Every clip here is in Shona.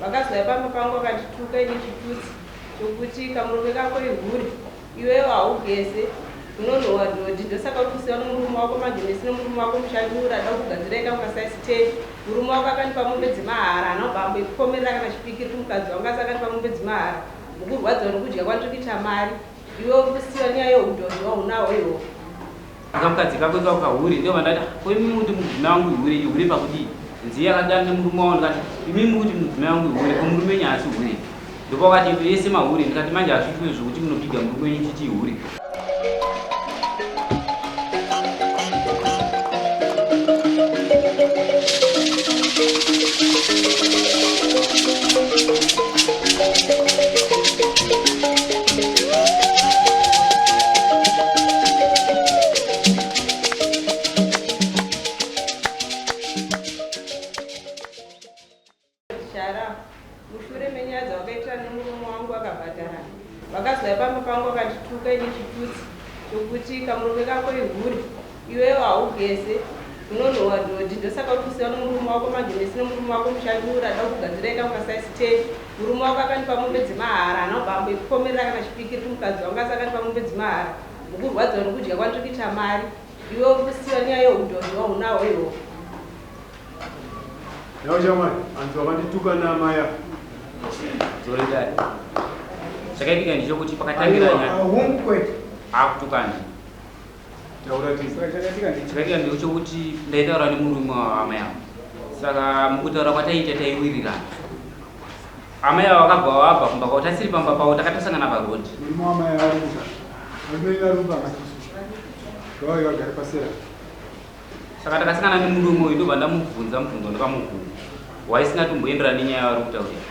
Wakazwa pamba pangu wakatituka nechitutsi chokuti kamurume kako ihuri iwewe haugese unonhuwa dhodhi. Ndosaka uri kusiya nomurume wako manje nesi nomurume wako mushandura ada kugadzira ika mukasaisi 10 murume wako akanipa mombe dzemahara anobva amboikomerera kana chipikiri kumukadzi wangu asi akanipa mombe dzemahara mukurwadza nokudya kwandikuita mari iwe uri kusiya nyaya yeudhodhi waunawo iwo akamukadzi kako kahuri ndio vandati koimimi kuti mudzime wangu ihuri ihuri pakudii nziye yakadana nemurume wao ndikati imimi kuti mudzime wangu ihuri komurume nyasi huri ndipo wakati yese mahuri ndikati manje hazvitwe zvokuti munopiga murume wenyu chiti ihuri. mushure menyadzi wakaitira nemurume wangu akabhadharana vakazwa pamba pangu vakatituka nechitutsi chokuti kamurume kako ihuri iwewe haugese unonhuwa dhodhi. Ndosaka uri kusiya nomurume wako manje nesi nomurume wako mushandura ada kugadzira ika mukasaisi 10 murume wako akanipa mombe dzemahara anobva amboikomerera kana chipikiri kumukadzi wangu asi akanipa mombe dzemahara mukurwadza nokudya kwandikuita mari iwe uri kusiya nyaya yeudhodhi waunawo iwo. Nawo jamani, antu wakandituka na maya. Zoridari. Chakaitika ndicho kuti pakatangira nyaya. Humkwete. Akutukana. Chakaitika ndicho kuti ndaitaura nemurume wamaya. Saka mukutaura kwataita taiwirirana. Amaya wakabva wabva kumba kwatasiri pamba pawo takatasangana parodi. Murume wamaya arikuta. Murume arumba akatisu. Ndoyo yagara pasera. Saka takasangana nemurume uyu ndobva ndamubvunza mubvunzo ndakamubvunza waisingatomboenderana nenyaya yavari kutaurira.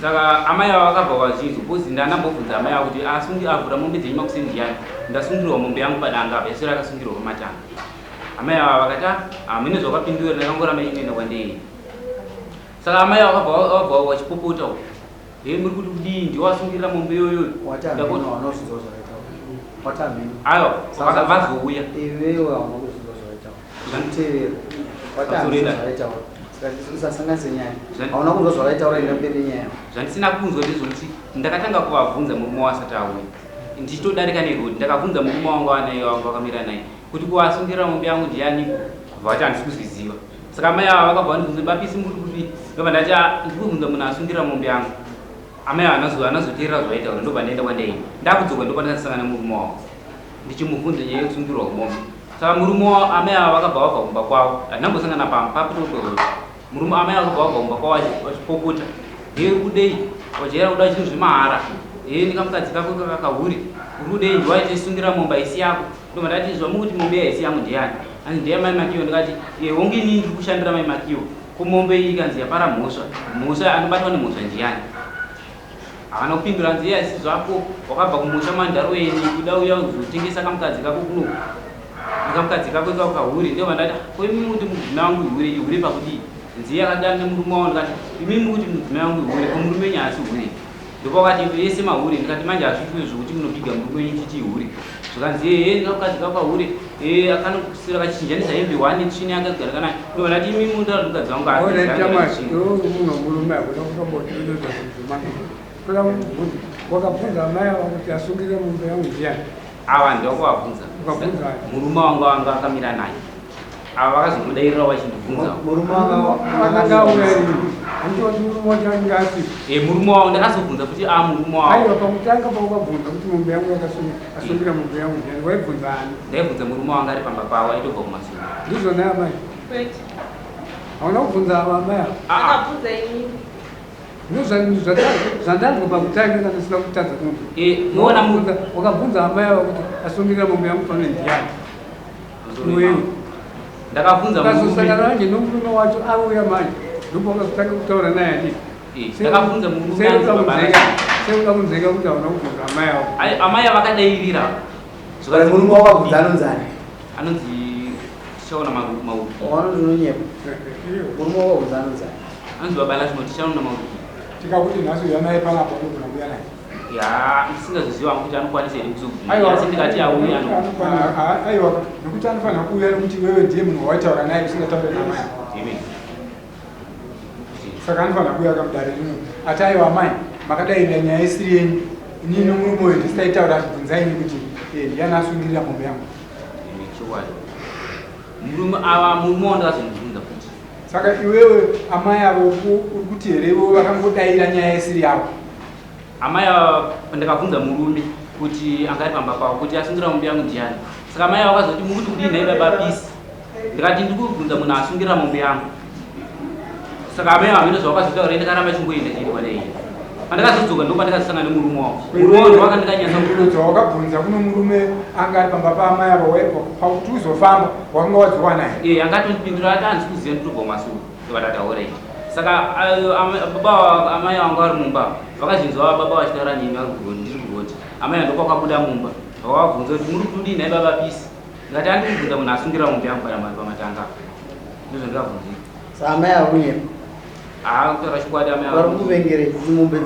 Saka amai avo vakabva kwazvinzwa bhozi ndandambobvunza amai avo kuti asungi avhura mombe dzenyu makusendiyani ndasungirirwa mombe yangu padanga apa yasoro akasungirirwa pamatanga. Amai avo vakati mune zvakapindura ndakangoramba inoenda kwandei. Saka amai avo vakabva vachipopota muri kuti kudii ndiwo asungirira mombe iyoyo aiwa vazouya zvandisina kunzwa ndezvokuti ndakatanga kuvabvunza murume wasati auya ndichitodarika nerodi ndakabvunza murume wangu wangu akamira naye kuti kuvasungira mombe yangu ndiani vati handisi kuzviziva. Saka mai ava vakabva vandibvunza bapisi muri kuti ndobva ndati ndikubvunza munhu asungira mombe yangu. Amai anazoteerera zvaitaura ndobva ndaenda kwandei ndakudzoka ndobva ndasangana nemurume wavo ndichimubvunza nyaya yekusungirwa kwemombe. Saka murume wavo amai ava vakabva vabva kumba kwavo handambosangana papitopero murume amai ava vakabva vabva kumba kwavo vachipopota ndiri kudei wajaira kuda chinhu zvemahara ndikamukadzi kako kakahuri uri kudei ndiwaitisungira mombe haisi yako ndobva ndati zvamukuti mombe haisi yangu ndiyani ani ndiya mai makiwo ndikati honge inini ndiri kushandira mai makiwo kumombe iyi ikanzi yapara mhosva anobatwa nemhosva ndiyani havana kupindura nzi iyasi zvapo wakabva kumusha mandaroeni kuda uya uzotengesa kamukadzi kako kuno ndikamukadzi kako kakahuri ndobva ndati koimimi kuti mudzime wangu ihuri pakudii nziye yakadana nemurume wavo ndikati imimi kuti mudzime wangu ihuri komurume nyasi huri ndipo wakati yese mahuri ndikati manje hazvitwe zvokuti munopiga murume wenyu chiti ihuri zvakanzi ndikamukadzi kakahuri akanosira kachichinjanisa hembe 1 chini akagara kana ndobva ndati imimi ndaura mukadzi wangu wakabvunza amai avo kuti asungire mombe yangu ndiyani? Ava ndokuvabvunza murume wangu anga akamira naye ava vakazongodairira vachindibvunza murume akanga auya handitoti murume wacho ange asipo murume wavo ndakazobvunza kuti murume wavo aiwa pakutanga paukabvunza kuti mombe yangu asungira mombe yangu ndiyani waibvunza ani? ndaibvunza murume wanga ari pamba pavo aitobva kumasoro ndizvona amai hauna kubvunza ava amai avo akabvunza inini zvandandwa pakutanga kana sina kutadza muona wakabvunza amai avo kuti asungirira mombe yangu pano ndiyani wewe ndakabvunza ukazosangana nanje nomurume wacho auya manje ndipo wakazotanga kutaura naye adii ndakabvunza murume seukamunzeka kuti hauna kubvunza amai avo amai avo akadairira murume wakabvunza anonzani anonzi tichaona mauri wanondinonyepa murume wakabvunza anonzani anonzi babala zvino tichaona mauri tikakuti nhasi uyanaye panapa ndogona kuya naye ndisingazoziva kuti anokwanisa here kuzoasi ndikati auya aiwa nokuti anofanira kuuya nokuti wewe ndiye munhu waitaura naye usingataure namai saka anofanira kuuya akamudare rimwe ati aiwa mai makadaira nyaya isiri yenyu inini nomurume uyu ndisitaitaura achibvunzaini kuti ndiani asungirira mombe yangu. Murume ava murume wandakazomubvunza futi. Saka iwewe amai avo uri kuti here ivo vakangodaira nyaya isiri yavo. Amai ava ndakabvunza murume kuti angari pamba pavo kuti asungira mombe yangu ndiani. Saka amai avo vakazoti mukuti kudii nhai baba pisi. Ndikati ndiri kubvunza munhu asungira mombe yangu. Saka amai avo ndozvavakazotaura ndakaramba chingoenda chiri kwadai. Pandakazodzoka ndo pandakazosangana nemurume wavo. Murume wavo ndowakandikanyasa dzawakabvunza kuno murume anga ari pamba paamai avo pakuti uzofamba wakanga wadziwa naye. Angatondipindura ati handisi kuziva nditobva masuku ndovatataura ii. Saka baba amai vangu vari mumba vakazvinzwa baba vachitaura nemi ndiri kuroti. Amai vandokwakabuda mumba vakavabvunza kuti muri kudii nhai baba pisi. Ndikati handiri kubvunza munhu asungira mombe yangu pamatanga. Ndizvo ndikabvunzika. Saka amai avo kunyepa kutaura chikwadi amai avo. vari kuvengere kuti mombe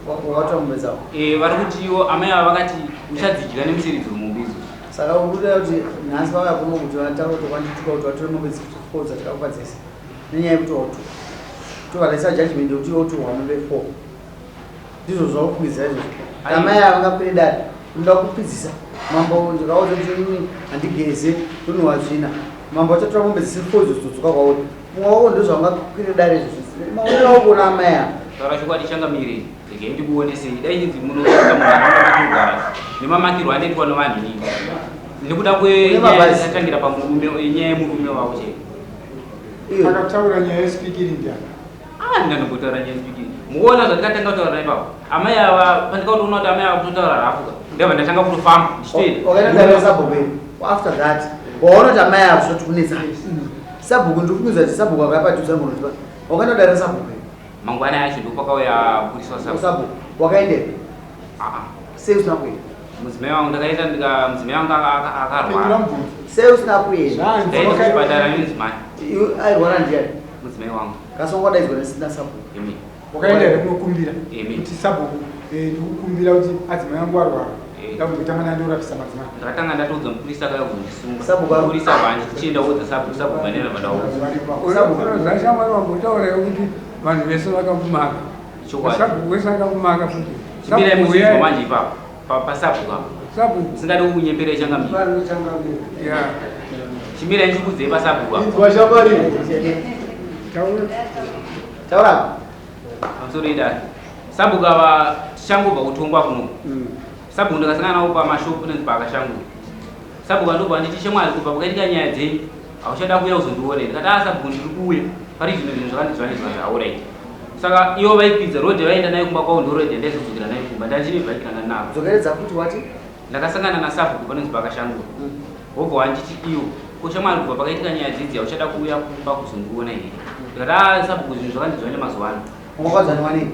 wakatora mombe dzavo. Vari kuti ivo amai avo vakati uchadzidyira nemusiridziro mombe idzo. Saka ukuda kuti nhasi vakakoma kuti vataura kuti kwandituka kuti vatore mombe dzifo dzatakauka dzese nenyaya yekuti wautu tovaraisa judgment yekuti wotuhwa mombe 4 ndizvo zvaukwidza izvozvo. Amai avo vangapere dare unoda kupidzisa mambo ndikaudza kuti handigeze tonhuhwa zvina mambo achatora mombe dzisi 4 idzodzoka kwauri mumwe wako ndozvaungakwire dare izvozvo maonero wako kuona amai avo. Taura chikwadi changamire ndege ndikuonesei dai chinzi munoita munhu anogara nemamakirwo anoitwa nevanhu nini nekuda kwetangira pamurume nyaya yemurume wavo chete. Akataura nyaya yesipikiri ndiani? Ndinganongotaura nyaya yesipikiri. Mukuona zvandikatanga kutaura ipapo. Amai ava pandikatoona kuti amai ava kutotaura rafuka ndabva ndatanga kutofamba ndichitoenda. Wakaenda sabhuku after that waona kuti amai avo zvoti kunetsa sabhuku ndikuudza kuti sabhuku akapadhuza ngonotipa wakaenda dare sabhuku mangwana yacho ndopakauya puriswa sabhuku wakaenda sei usina kuenda. Mudzimai wangu ndakaenda mudzimai wangu akarwara. Sei usina kuenda? Ndaenda kuchipatara nemudzimai. Airwara ndiani? Mudzimai wangu. Kasongodaidzwa nesina sabhuku. Wakaenda here kunokumbira kuti sabhuku ndikukumbira kuti adzimai angu arwara ndakutanga nandorapisa madzimai. Ndakatanga ndatoudza mupurisa akauya kuzondisunga mupurisa vanje tichienda wodza sabhuku vanena vadazvashamwari wambotaurayo kuti vanhu vese vakavumaka sabhuku wese akavumaka futi. Chimirai muzivo manje ipapo pasabhuku apo singade kukunyemberei changamira chimirai ndikudzei pasabhuku apo taura pamusoro idari sabhuku ava tichangobva kutongwa kuno sabhuku ndakasangana nawo pamashopu nenzi pakashangura sabhuku andobva nditi shemwari kubva pakaitika nyaya dzenyu hauchada kuuya kuzondiona ndikati sabhuku ndiri kuuya pari zvino zvinhu zvakandizvanizva auraiti. Saka ivo vaikwidza rodhe vaenda nayo kumba kwavo ndorodhe ndaizozokera nayo kumba ndandine bhaikiranga navo. Dzokeredza kuti wati ndakasangana nasabhuku panonzi pakashangura wobva wanditi iwo kushamwari kubva pakaitika nyaya dzidzi hauchada kuuya kumba kuzondiona here ndikati sabhuku zvinhu zvakandizvanya mazuva ano. Ungakwadzaniwa nei?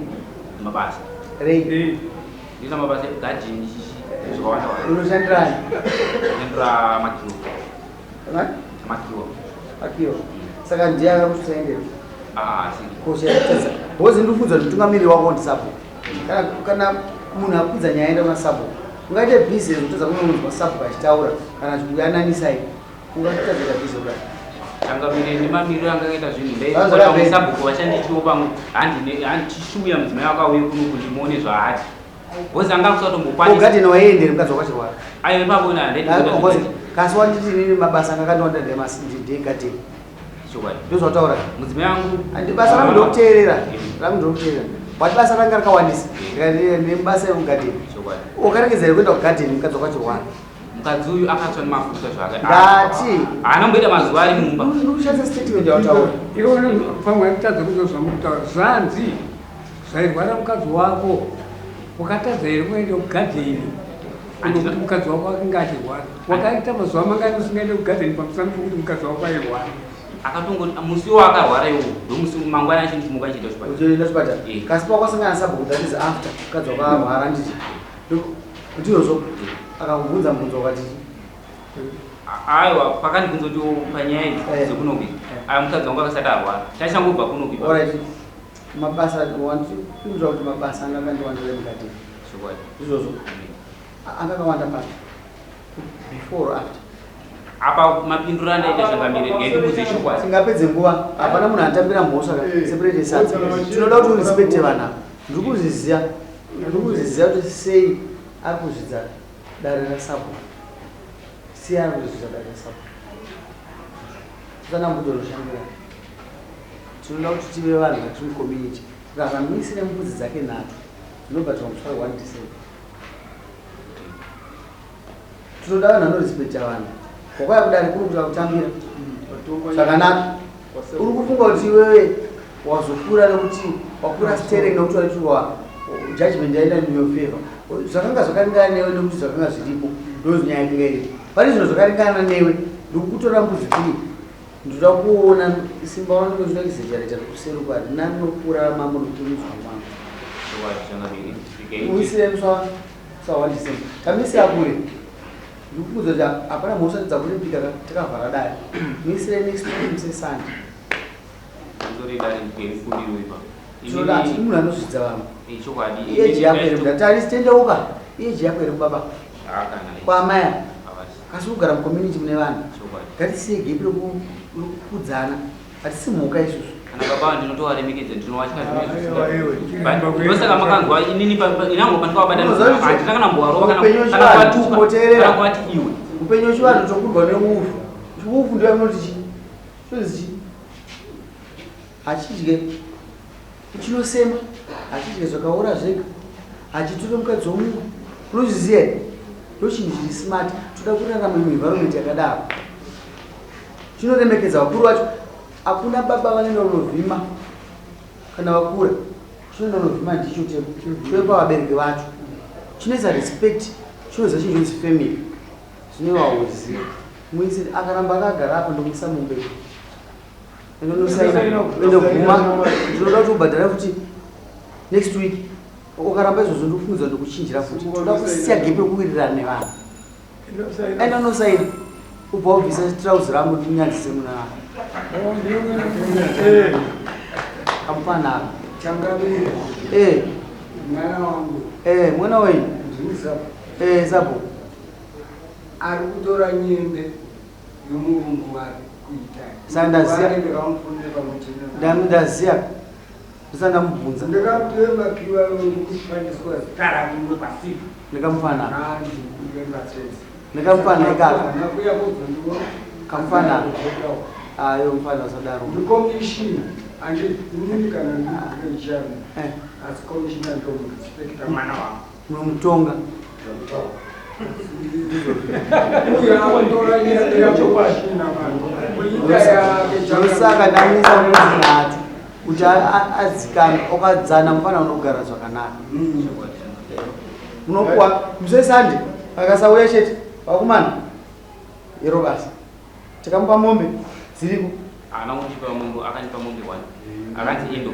Mabasa rei ndina mabasa egadhini zvakawanda unoshandirani? Ndinondira makiwo akiwo saka ndiye akakusaendera siri bozi ndikudza kuti mutungamiri wako ndisabhuku kana munhu akudza nyaya enda kuna sabhuku ungaite bhizi rekutadza kunomunzwa sabhuku achitaura kana chikuyananisai ungatotadzira bhizi kudai changamire nemamiriro angaita zvinhu ndaisabhuku sabhuku vachanditiwo pamwe handichishuya mudzimai wakauye kuno kundimuone zvaati bozi anga kusatombokwanisagadhini gadhini waiendere mukadzi wakachirwara aive pabona kasi wanditi nini mabasa angakandowanda ndegadhini ndozvataura mudzimai wangu basa rangu ndokuteerera wati basa ranga rakawandisa nebasa emugadhini ukaregedza here kuenda kugadhini mukadzi wakachirwara mukadzi uyu akatsva nemafuta zvakati haana kumboita mazuva ari mumba ndikushandisa statement yautaura iwo pamwe akutadza kuzozva mukutaura zvanzi zvairwara mukadzi wako wakatadza here kuenda kugadhini kuti mukadzi wako akanga achirwara wakaita mazuva mangani usingaende kugadhini pamusana pokuti mukadzi wako airwara akatongoti musi iwo akarwara iwo ndomusi mangwana acho ndichimuka chiita chipatara kasi pakwasangana sabhuku that is after mukadzi wako arwara nditi ndiyozvo akakubvunza mubvunzo wakati aiwa pakandibvunza kuti panyaya idzi dzekunoki aya mukadzi wangu akasati arwara tachangobva kunoki mabasa wandipindura kuti mabasa anga akandiwandira mugadhini izvozvo angakawanda pano before or after apa mapindura ndaita Shangamire ngaibuze chokwadi singapedze nguva hapana munhu anotambira mhosva separate sati tinoda kuti urespecte vanhu ndiri kuziziva kuti sei ari kuzvidza dare rasapo sei ari kuzvidza dare rasapo tisanambutoroshandira tinoda kuti tive vanhu vatiri mucommunity kana muisire mbudzi dzake nhatu dzinobva tamuswari 1 December tinoda vanhu vanorespecta vanhu kwakwaya kudare kuri kuta kutambira zvakanaka uri kufunga kuti iwewe wazokura nekuti wakura stering nekuti waitirwa judgment yaenda in your favor zvakanga zvakaringana newe nekuti zvakanga zviripo ndozvinyaya yakanga iri pane zvinhu zvakaringana newe ndikukutora mbudzi kuri ndoda kuona simba wangu zvinoda kuzejareta kuseruka handina nokurarama murukurudzwa mwangu muisire muswa 1 December tamisira kure ndikukuudza kuti hapana mhosva dzakuripika takavhara dare muisire next week musesande tinoda hatiri munhu anozvidza vanhu eji yako ere muda tarisi tendeuka eji yako ere mubaba kwamaya kasi kugara mucommunity mune vanhu ngatisiye gepi rokukudzana hatisi mhuka isusu kana baba ndinotovaremekedza ndinowatyandosaka makanzwa inini inango pandikawabatanaandikanambowarova iwe upenyu wechivanhu tokurwa neufu ufu ndiwa inoti chozichi hachidye chinosema hachidye zvakaora zvega hachitore mukadzi womunhu unozviziva here ndochinhu chiri smart toda kurarama muenvironment yakadaro chinoremekedza vakuru vacho hakuna baba vanenge vanovhima kana vakura chinoenda unovhima ndicho choepa vabereki vacho chinoisa respect chinoza chinonzi family zvine vahozi muisiri akaramba akagara apa ndomuisa mumberi endoguma ndinoda kuti ubhadhara kuti next week ukaramba izvozvo ndikufungidzwa ndokuchinjira futi toda kusiya gepi rekuwirirana nevanhu enda unosaina ubva ubvisa trouzi ramo ndimunyadzise muna kamufanaka mwana wenyu zapo ari kutora nyembe yomurungu wari kuita ndaziya ndisandamubvunza ndakatoemakiwa kushandiswa taramuno pasipo ndikamufanaka ndikamufanaka ikaka kamufanaka ayo mufana usadaro ndikomishini andinini kana ndikaichana asi komishina ndomurespekta mwana wangu munomutonga ndosaka ndamisa mudzi nhatu kuti adzikana okadzana mufana unogara zvakanaka munokuwa musesande akasauya chete vakumana iro basa tikamupa mombe dziriko akanipa mombe 1 akanzi endo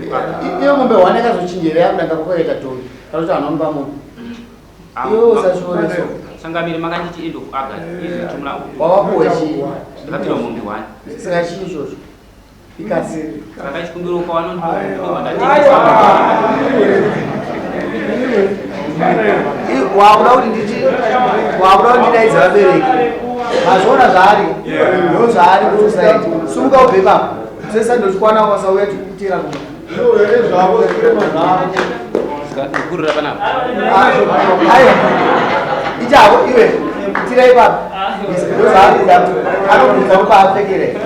iyo mombe 1 yakazochinjera yakudanga kwakaita tongi kanoti anomupa mombe iyo usazvioneso Shangamire makanditi end of August izvi chimulamu wawapuwa chii ndakapira mombe 1 saka chii ichocho ikasi saka chikumbiro kwa wanondo wakuda kuti ndidaidza vabereki mazviona zvaari ndo zvaari kutosaiti sumuka ubve papo sesa ndochikwana wasauya tikutira kuma kurira panapa ichavo iwe tira ipapo ndo zvaari anobvunza kupa apfekere